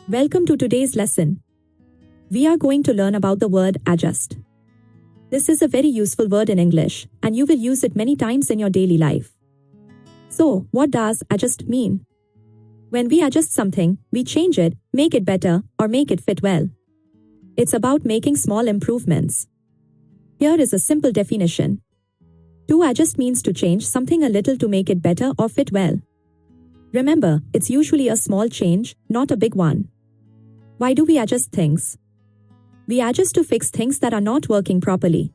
Welcome to today's lesson. We are going to learn about the word adjust. This is a very useful word in English, and you will use it many times in your daily life. So, what does adjust mean? When we adjust something, we change it, make it better, or make it fit well. It's about making small improvements. Here is a simple definition. To adjust means to change something a little to make it better or fit well. Remember, it's usually a small change, not a big one. Why do we adjust things? We adjust to fix things that are not working properly.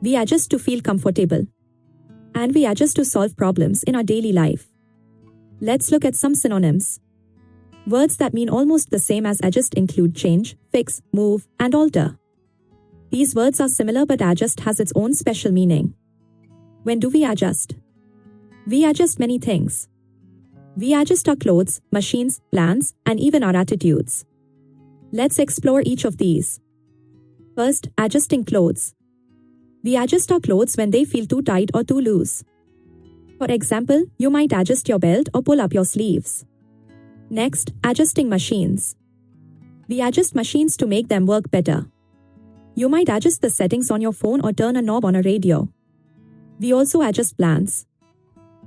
We adjust to feel comfortable. And we adjust to solve problems in our daily life. Let's look at some synonyms. Words that mean almost the same as adjust include change, fix, move, and alter. These words are similar, but adjust has its own special meaning. When do we adjust? We adjust many things. We adjust our clothes, machines, plans, and even our attitudes. Let's explore each of these. First, adjusting clothes. We adjust our clothes when they feel too tight or too loose. For example, you might adjust your belt or pull up your sleeves. Next, adjusting machines. We adjust machines to make them work better. You might adjust the settings on your phone or turn a knob on a radio. We also adjust plans.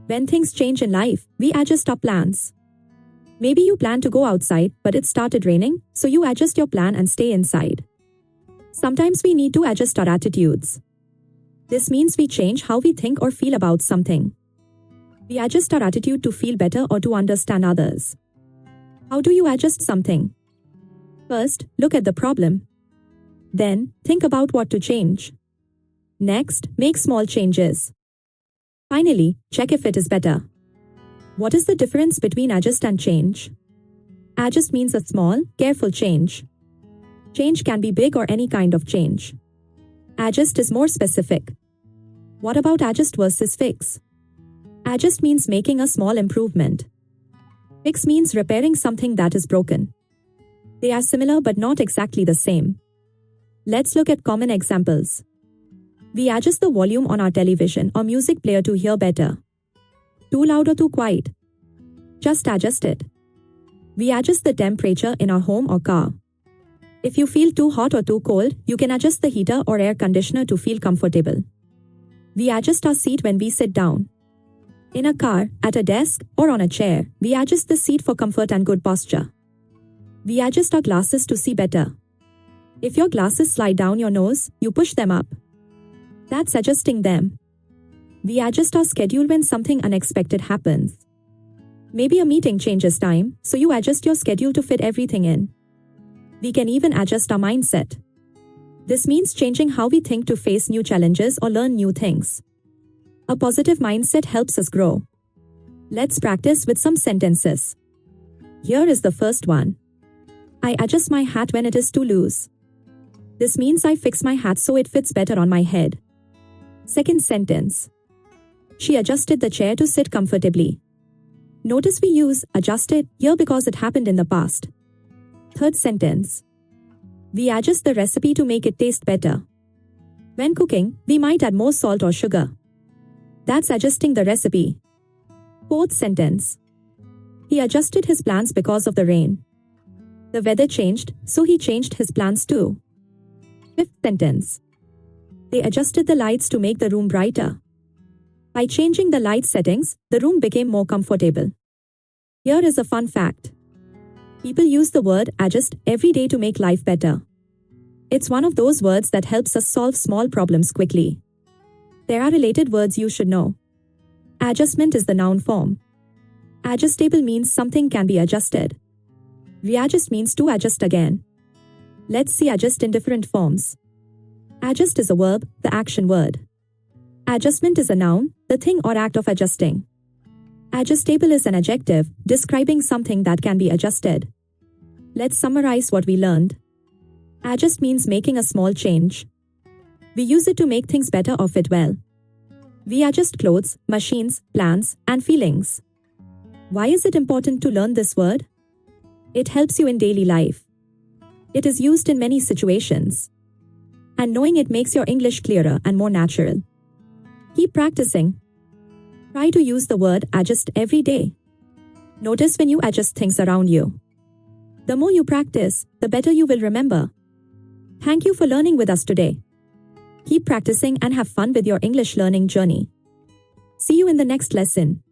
When things change in life, we adjust our plans. Maybe you plan to go outside, but it started raining, so you adjust your plan and stay inside. Sometimes we need to adjust our attitudes. This means we change how we think or feel about something. We adjust our attitude to feel better or to understand others. How do you adjust something? First, look at the problem. Then, think about what to change. Next, make small changes. Finally, check if it is better. What is the difference between adjust and change? Adjust means a small, careful change. Change can be big or any kind of change. Adjust is more specific. What about adjust versus fix? Adjust means making a small improvement. Fix means repairing something that is broken. They are similar but not exactly the same. Let's look at common examples. We adjust the volume on our television or music player to hear better. Too loud or too quiet? Just adjust it. We adjust the temperature in our home or car. If you feel too hot or too cold, you can adjust the heater or air conditioner to feel comfortable. We adjust our seat when we sit down. In a car, at a desk, or on a chair, we adjust the seat for comfort and good posture. We adjust our glasses to see better. If your glasses slide down your nose, you push them up. That's adjusting them. We adjust our schedule when something unexpected happens. Maybe a meeting changes time, so you adjust your schedule to fit everything in. We can even adjust our mindset. This means changing how we think to face new challenges or learn new things. A positive mindset helps us grow. Let's practice with some sentences. Here is the first one. I adjust my hat when it is too loose. This means I fix my hat so it fits better on my head. Second sentence. She adjusted the chair to sit comfortably. Notice we use adjusted here because it happened in the past. Third sentence. We adjust the recipe to make it taste better. When cooking, we might add more salt or sugar. That's adjusting the recipe. Fourth sentence. He adjusted his plans because of the rain. The weather changed, so he changed his plans too. Fifth sentence. They adjusted the lights to make the room brighter. By changing the light settings, the room became more comfortable. Here is a fun fact. People use the word adjust every day to make life better. It's one of those words that helps us solve small problems quickly. There are related words you should know. Adjustment is the noun form. Adjustable means something can be adjusted. Readjust means to adjust again. Let's see adjust in different forms. Adjust is a verb, the action word. Adjustment is a noun, the thing or act of adjusting. Adjustable is an adjective, describing something that can be adjusted. Let's summarize what we learned. Adjust means making a small change. We use it to make things better or fit well. We adjust clothes, machines, plans, and feelings. Why is it important to learn this word? It helps you in daily life. It is used in many situations. And knowing it makes your English clearer and more natural. Keep practicing. Try to use the word adjust every day. Notice when you adjust things around you. The more you practice, the better you will remember. Thank you for learning with us today. Keep practicing and have fun with your English learning journey. See you in the next lesson.